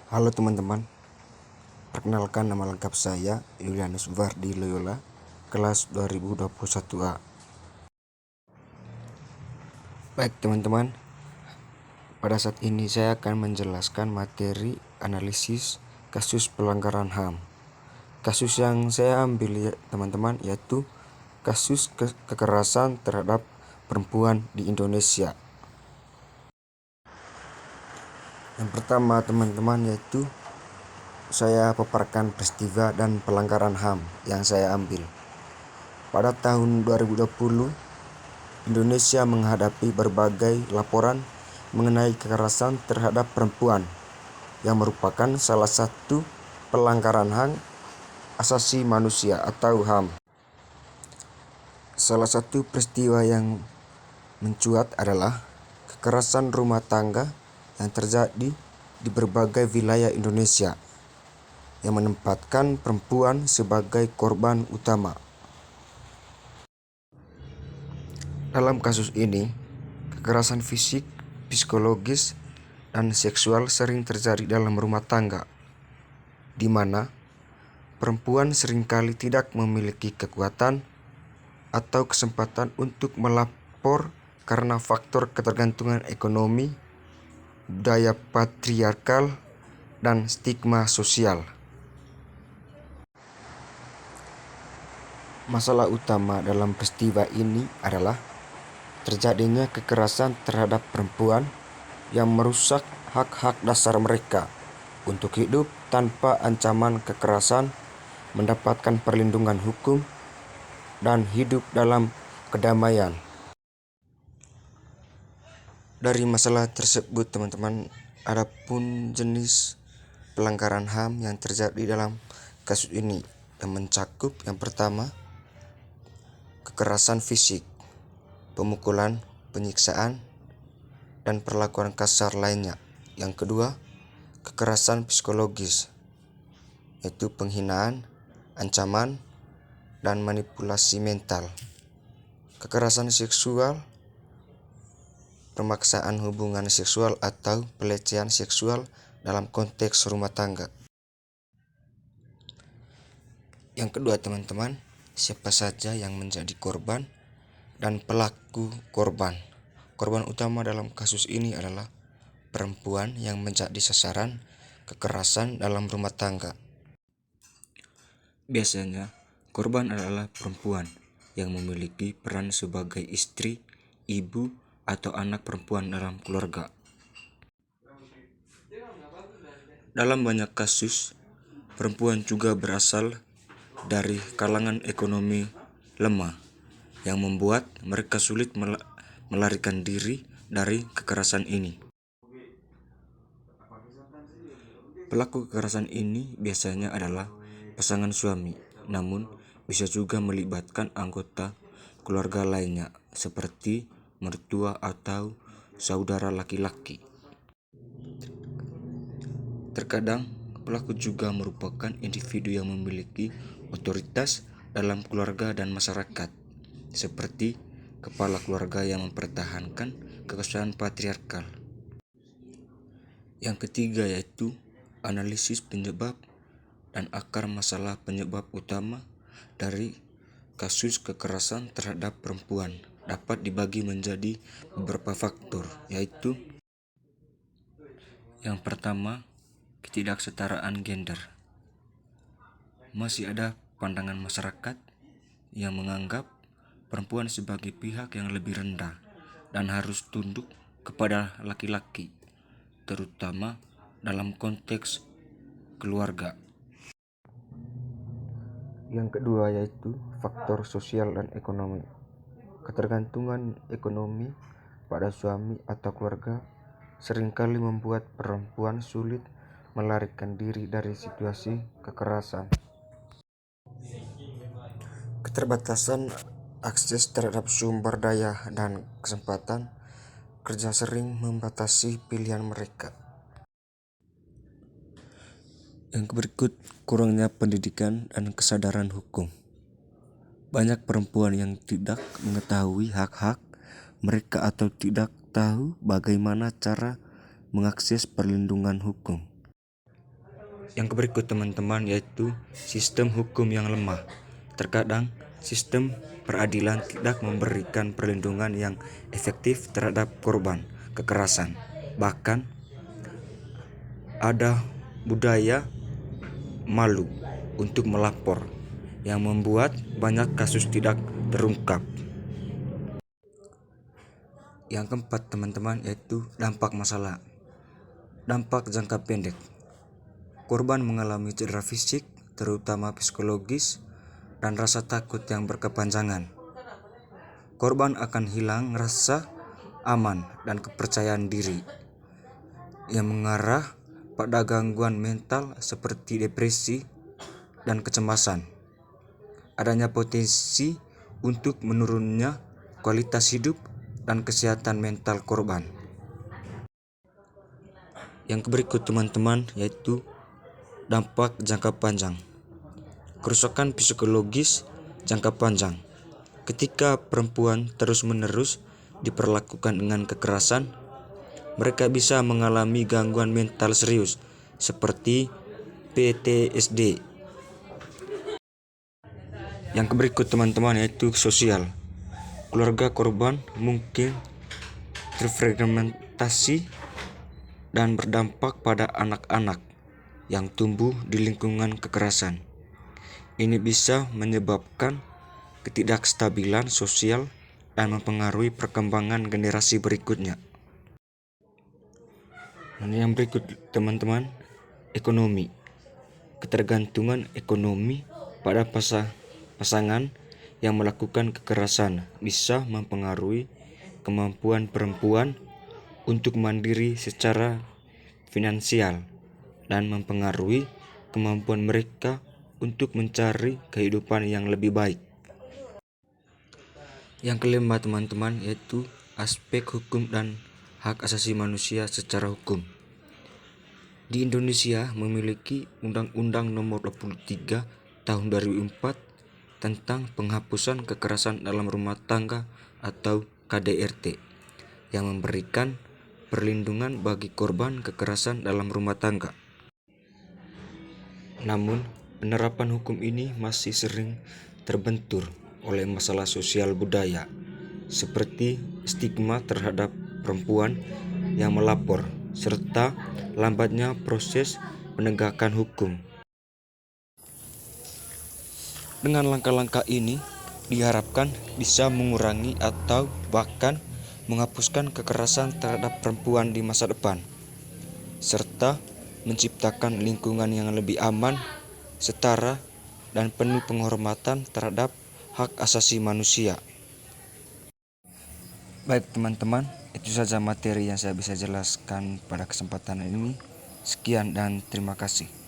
Halo teman-teman, perkenalkan nama lengkap saya Yulianus Vardi Loyola, kelas 2021A. Baik teman-teman, pada saat ini saya akan menjelaskan materi analisis kasus pelanggaran HAM. Kasus yang saya ambil teman-teman yaitu kasus kekerasan terhadap perempuan di Indonesia. Yang pertama teman-teman yaitu saya paparkan peristiwa dan pelanggaran HAM yang saya ambil. Pada tahun 2020, Indonesia menghadapi berbagai laporan mengenai kekerasan terhadap perempuan yang merupakan salah satu pelanggaran HAM asasi manusia atau HAM. Salah satu peristiwa yang mencuat adalah kekerasan rumah tangga yang terjadi di berbagai wilayah Indonesia yang menempatkan perempuan sebagai korban utama. Dalam kasus ini, kekerasan fisik, psikologis, dan seksual sering terjadi dalam rumah tangga, di mana perempuan seringkali tidak memiliki kekuatan atau kesempatan untuk melapor karena faktor ketergantungan ekonomi, budaya patriarkal, dan stigma sosial. Masalah utama dalam peristiwa ini adalah terjadinya kekerasan terhadap perempuan yang merusak hak-hak dasar mereka untuk hidup tanpa ancaman kekerasan, mendapatkan perlindungan hukum, dan hidup dalam kedamaian. Dari masalah tersebut teman-teman, adapun jenis pelanggaran HAM yang terjadi dalam kasus ini yang mencakup yang pertama, kekerasan fisik, pemukulan, penyiksaan, dan perlakuan kasar lainnya. Yang kedua, kekerasan psikologis, yaitu penghinaan, ancaman, dan manipulasi mental. Kekerasan seksual, pemaksaan hubungan seksual atau pelecehan seksual dalam konteks rumah tangga. Yang kedua teman-teman, siapa saja yang menjadi korban dan pelaku korban. Korban utama dalam kasus ini adalah perempuan yang menjadi sasaran kekerasan dalam rumah tangga. Biasanya, korban adalah perempuan yang memiliki peran sebagai istri, ibu, atau anak perempuan dalam keluarga. Dalam banyak kasus, perempuan juga berasal dari kalangan ekonomi lemah yang membuat mereka sulit melarikan diri dari kekerasan ini. Pelaku kekerasan ini biasanya adalah pasangan suami, namun bisa juga melibatkan anggota keluarga lainnya seperti mertua atau saudara laki-laki. Terkadang pelaku juga merupakan individu yang memiliki otoritas dalam keluarga dan masyarakat, seperti kepala keluarga yang mempertahankan kekuasaan patriarkal. Yang ketiga yaitu analisis penyebab dan akar masalah. Penyebab utama dari kasus kekerasan terhadap perempuan dapat dibagi menjadi beberapa faktor, yaitu yang pertama, ketidaksetaraan gender. Masih ada pandangan masyarakat yang menganggap perempuan sebagai pihak yang lebih rendah dan harus tunduk kepada laki-laki, terutama dalam konteks keluarga. Yang kedua yaitu faktor sosial dan ekonomi. Ketergantungan ekonomi pada suami atau keluarga seringkali membuat perempuan sulit melarikan diri dari situasi kekerasan. Keterbatasan akses terhadap sumber daya dan kesempatan kerja sering membatasi pilihan mereka. Yang berikut, kurangnya pendidikan dan kesadaran hukum. Banyak perempuan yang tidak mengetahui hak-hak mereka atau tidak tahu bagaimana cara mengakses perlindungan hukum. Yang berikut teman-teman yaitu sistem hukum yang lemah. Terkadang sistem peradilan tidak memberikan perlindungan yang efektif terhadap korban kekerasan. Bahkan ada budaya malu untuk melapor yang membuat banyak kasus tidak terungkap. Yang keempat teman-teman yaitu dampak masalah. Dampak jangka pendek. Korban mengalami cedera fisik, terutama psikologis, dan rasa takut yang berkepanjangan. Korban akan hilang rasa aman dan kepercayaan diri yang mengarah pada gangguan mental seperti depresi dan kecemasan. Adanya potensi untuk menurunnya kualitas hidup dan kesehatan mental korban. Yang berikut teman-teman yaitu dampak jangka panjang. Kerusakan psikologis jangka panjang. Ketika perempuan terus-menerus diperlakukan dengan kekerasan, mereka bisa mengalami gangguan mental serius seperti PTSD. Yang berikut teman-teman yaitu sosial. Keluarga korban mungkin terfragmentasi dan berdampak pada anak-anak yang tumbuh di lingkungan kekerasan. Ini bisa menyebabkan ketidakstabilan sosial dan mempengaruhi perkembangan generasi berikutnya. Yang berikut teman-teman, ekonomi. Ketergantungan ekonomi pada pasangan yang melakukan kekerasan bisa mempengaruhi kemampuan perempuan untuk mandiri secara finansial dan mempengaruhi kemampuan mereka untuk mencari kehidupan yang lebih baik. Yang kelima teman-teman yaitu aspek hukum dan hak asasi manusia secara hukum. Di Indonesia memiliki Undang-Undang Nomor 23 Tahun 2004 tentang penghapusan kekerasan dalam rumah tangga atau KDRT yang memberikan perlindungan bagi korban kekerasan dalam rumah tangga. Namun, penerapan hukum ini masih sering terbentur oleh masalah sosial budaya, seperti stigma terhadap perempuan yang melapor, serta lambatnya proses penegakan hukum. Dengan langkah-langkah ini, diharapkan bisa mengurangi atau bahkan menghapuskan kekerasan terhadap perempuan di masa depan, serta menciptakan lingkungan yang lebih aman, setara, dan penuh penghormatan terhadap hak asasi manusia. Baik teman-teman, itu saja materi yang saya bisa jelaskan pada kesempatan ini. Sekian dan terima kasih.